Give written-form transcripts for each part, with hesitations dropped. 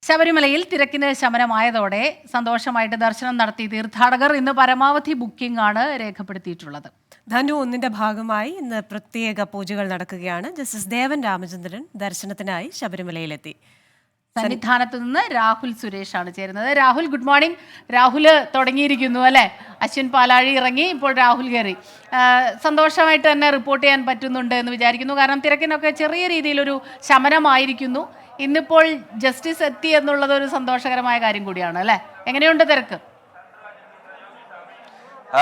ശബരിമലയിൽ തിരക്കിന് ശമനമായതോടെ സന്തോഷമായിട്ട് ദർശനം നടത്തി തീർത്ഥാടകർ ഇന്ന് പരമാവധി ബുക്കിംഗ് ആണ് രേഖപ്പെടുത്തിയിട്ടുള്ളത്. ധനു 1-ന്റെ ഭാഗമായി ഇന്ന് പ്രത്യേക പൂജകൾ നടക്കുകയാണ്. ജസ്റ്റിസ് ദേവൻ രാമചന്ദ്രൻ ദർശനത്തിനായി ശബരിമലയിലെത്തി. സന്നിധാനത്ത് നിന്ന് രാഹുൽ സുരേഷ് ആണ് ചേരുന്നത്. Rahul, good morning. രാഹുൽ തുടങ്ങിയിരിക്കുന്നു അല്ലേ? അശ്വിൻ പാലാഴി ഇറങ്ങി, ഇപ്പോൾ രാഹുൽ കയറി. സന്തോഷമായിട്ട് തന്നെ റിപ്പോർട്ട് ചെയ്യാൻ പറ്റുന്നുണ്ട് എന്ന് വിചാരിക്കുന്നു. കാരണം തിരക്കിനൊക്കെ ചെറിയ രീതിയിലൊരു ശമനമായിരിക്കുന്നു. ഇന്നിപ്പോൾ ജസ്റ്റിസ് എത്തി എന്നുള്ളത് ഒരു സന്തോഷകരമായ കാര്യം കൂടിയാണ് അല്ലേ? എങ്ങനെയുണ്ട് തിരക്ക്?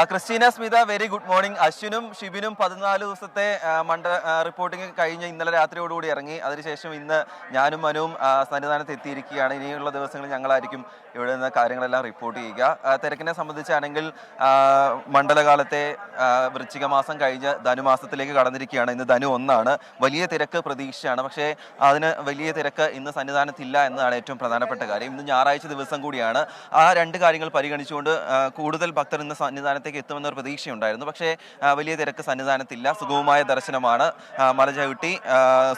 Christina, Smitha, very good morning. അശ്വിനും ഷിബിനും 14 ദിവസത്തെ റിപ്പോർട്ടിംഗ് കഴിഞ്ഞ് ഇന്നലെ രാത്രിയോടുകൂടി ഇറങ്ങി. അതിനുശേഷം ഇന്ന് ഞാനും മനുവും സന്നിധാനത്ത് എത്തിയിരിക്കുകയാണ്. ഇനിയുള്ള ദിവസങ്ങളിൽ ഞങ്ങളായിരിക്കും ഇവിടെ നിന്ന് കാര്യങ്ങളെല്ലാം റിപ്പോർട്ട് ചെയ്യുക. തിരക്കിനെ സംബന്ധിച്ചാണെങ്കിൽ മണ്ഡലകാലത്തെ വൃശ്ചിക മാസം കഴിഞ്ഞ് ധനുമാസത്തിലേക്ക് കടന്നിരിക്കുകയാണ്. ഇന്ന് ധനു 1 വലിയ തിരക്ക് പ്രതീക്ഷയാണ്. പക്ഷേ അതിന് വലിയ തിരക്ക് ഇന്ന് സന്നിധാനത്തില്ല എന്നതാണ് ഏറ്റവും പ്രധാനപ്പെട്ട കാര്യം. ഇന്ന് ഞായറാഴ്ച ദിവസം കൂടിയാണ്. ആ രണ്ട് കാര്യങ്ങൾ പരിഗണിച്ചുകൊണ്ട് കൂടുതൽ ഭക്തർ ഇന്ന് സന്നിധാനത്തേക്ക് എത്തുമെന്നൊരു പ്രതീക്ഷയുണ്ടായിരുന്നു. പക്ഷേ വലിയ തിരക്ക് സന്നിധാനത്തില്ല. സുഗമമായ ദർശനമാണ്. മല ചവിട്ടി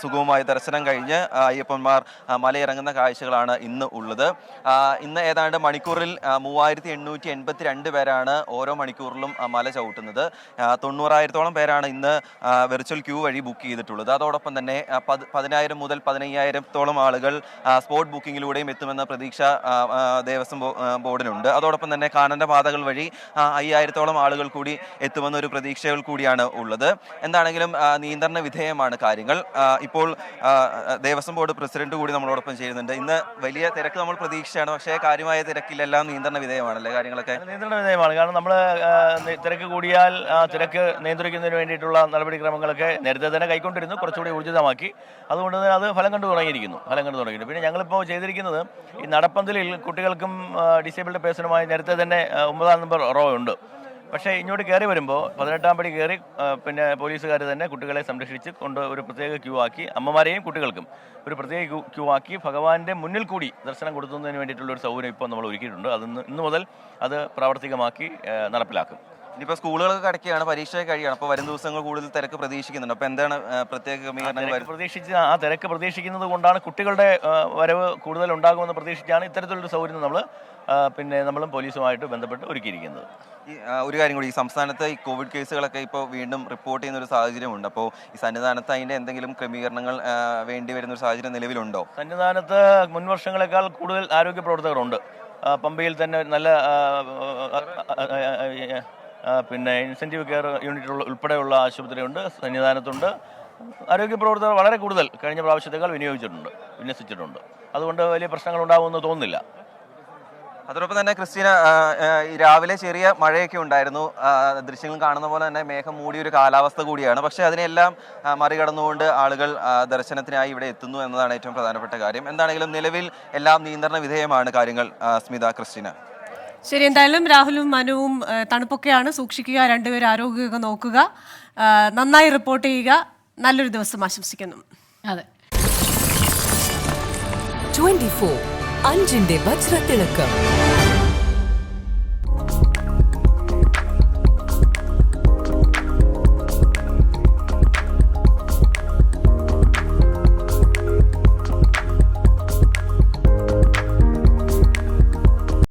സുഗമമായ ദർശനം കഴിഞ്ഞ് അയ്യപ്പന്മാർ മലയിറങ്ങുന്ന കാഴ്ചകളാണ് ഇന്ന് ഉള്ളത്. ഇന്ന് ഏതാണ്ട് മണിക്കൂറിൽ 3882 പേരാണ് ഓരോ മണിക്കൂറിലും മല ചവിട്ടുന്നത്. 90,000-ഓളം പേരാണ് ഇന്ന് വെർച്വൽ ക്യൂ വഴി ബുക്ക് ചെയ്തിട്ടുള്ളത്. അതോടൊപ്പം തന്നെ 10,000 മുതൽ 15,000-ഓളം ആളുകൾ സ്പോട്ട് ബുക്കിങ്ങിലൂടെയും എത്തുമെന്ന പ്രതീക്ഷ ദേവസ്വം ബോർഡിനുണ്ട്. അതോടൊപ്പം തന്നെ കാനന പാതകൾ വഴി 5,000-ഓളം ആളുകൾ കൂടി എത്തുമെന്നൊരു പ്രതീക്ഷകൾ കൂടിയാണ് ഉള്ളത്. എന്താണെങ്കിലും നിയന്ത്രണ വിധേയമാണ് കാര്യങ്ങൾ. ഇപ്പോൾ ദേവസ്വം ബോർഡ് പ്രസിഡന്റ് കൂടി നമ്മളോടൊപ്പം ചെയ്യുന്നുണ്ട്. ഇന്ന് വലിയ തിരക്ക് നമ്മൾ പ്രതീക്ഷയാണ്, പക്ഷേ കാര്യമായ തിരക്കില്ലെല്ലാം നിയന്ത്രണ വിധേയമാണല്ലേ? കാര്യങ്ങളൊക്കെ നിയന്ത്രണ വിധേയമാണ്. കാരണം നമ്മൾ തിരക്ക് കൂടിയാൽ തിരക്ക് നിയന്ത്രിക്കുന്നതിന് വേണ്ടിയിട്ടുള്ള നടപടിക്രമങ്ങളൊക്കെ നേരത്തെ തന്നെ കൈക്കൊണ്ടിരുന്നു, കുറച്ചുകൂടി ഊർജിതമാക്കി. അതുകൊണ്ട് തന്നെ അത് ഫലം കണ്ടു തുടങ്ങിയിരിക്കുന്നു. പിന്നെ ഞങ്ങളിപ്പോൾ ചെയ്തിരിക്കുന്നത് ഈ നടപ്പന്തലിൽ കുട്ടികൾക്കും ഡിസേബിൾഡ് പേഴ്സണുമായി നേരത്തെ തന്നെ 9-ാം നമ്പർ റോ ഉണ്ട്. പക്ഷേ ഇങ്ങോട്ട് കയറി വരുമ്പോൾ 18-ാം പടി കയറി പിന്നെ പോലീസുകാർ തന്നെ കുട്ടികളെ സംരക്ഷിച്ച് കൊണ്ട് ഒരു പ്രത്യേക ക്യൂ ആക്കി, അമ്മമാരെയും കുട്ടികൾക്കും ഒരു പ്രത്യേക ക്യൂ ആക്കി ഭഗവാന്റെ മുന്നിൽ കൂടി ദർശനം കൊടുക്കുന്നതിന് വേണ്ടിയിട്ടുള്ള ഒരു സൗകര്യം ഇപ്പോൾ നമ്മൾ ഒരുക്കിയിട്ടുണ്ട്. ഇന്ന് മുതൽ അത് പ്രാവർത്തികമാക്കി നടപ്പിലാക്കും. ഇനിയിപ്പോൾ സ്കൂളുകളൊക്കെ അടയ്ക്കുകയാണ്, പരീക്ഷ കഴിയാണ്. അപ്പോൾ വരും ദിവസങ്ങൾ കൂടുതൽ തിരക്ക് പ്രതീക്ഷിക്കുന്നുണ്ട്. അപ്പോൾ എന്താണ് പ്രത്യേക ക്രമീകരണങ്ങൾ തിരക്ക് പ്രതീക്ഷിക്കുന്നത് കൊണ്ടാണ് കുട്ടികളുടെ വരവ് കൂടുതൽ ഉണ്ടാകുമെന്ന് പ്രതീക്ഷിച്ചാണ് ഇത്തരത്തിലൊരു സൗകര്യം നമ്മളും പോലീസുമായിട്ട് ബന്ധപ്പെട്ട് ഒരുക്കിയിരിക്കുന്നത്. ഒരു കാര്യം കൂടി, ഈ സംസ്ഥാനത്ത് ഈ കോവിഡ് കേസുകളൊക്കെ ഇപ്പോൾ വീണ്ടും റിപ്പോർട്ട് ചെയ്യുന്ന ഒരു സാഹചര്യമുണ്ട്. അപ്പോൾ ഈ സന്നിധാനത്ത് അതിൻ്റെ എന്തെങ്കിലും ക്രമീകരണങ്ങൾ വേണ്ടി വരുന്ന ഒരു സാഹചര്യം നിലവിലുണ്ടോ? സന്നിധാനത്ത് മുൻ വർഷങ്ങളെക്കാൾ കൂടുതൽ ആരോഗ്യ പ്രവർത്തകരുണ്ട്. പമ്പയിൽ തന്നെ നല്ല ഇൻസെൻറ്റീവ് കെയർ യൂണിറ്റ് ഉൾപ്പെടെയുള്ള ആശുപത്രിയുണ്ട്. സന്നിധാനത്തുണ്ട്. ആരോഗ്യ പ്രവർത്തകർ വളരെ കൂടുതൽ കഴിഞ്ഞ പ്രാവശ്യത്തേക്കാൾ വിന്യസിച്ചിട്ടുണ്ട്. അതുകൊണ്ട് വലിയ പ്രശ്നങ്ങൾ ഉണ്ടാകുമെന്ന് തോന്നുന്നില്ല. അതോടൊപ്പം തന്നെ ക്രിസ്റ്റീന, രാവിലെ ചെറിയ മഴയൊക്കെ ഉണ്ടായിരുന്നു. ദൃശ്യങ്ങൾ കാണുന്ന പോലെ തന്നെ മേഘം മൂടിയൊരു കാലാവസ്ഥ കൂടിയാണ്. പക്ഷേ അതിനെല്ലാം മറികടന്നുകൊണ്ട് ആളുകൾ ദർശനത്തിനായി ഇവിടെ എത്തുന്നു എന്നതാണ് ഏറ്റവും പ്രധാനപ്പെട്ട കാര്യം. എന്താണെങ്കിലും നിലവിൽ എല്ലാം നിയന്ത്രണ വിധേയമാണ് കാര്യങ്ങൾ. സ്മിത, ക്രിസ്റ്റീന. ശരി, എന്തായാലും രാഹുലും മനുവും തണുപ്പൊക്കെയാണ്, സൂക്ഷിക്കുക, രണ്ടുപേരും ആരോഗ്യമൊക്കെ നോക്കുക, നന്നായി റിപ്പോർട്ട് ചെയ്യുക. നല്ലൊരു ദിവസം ആശംസിക്കുന്നു. അതെ. 24 5-ന്റെ വജ്രത്തിളക്കം.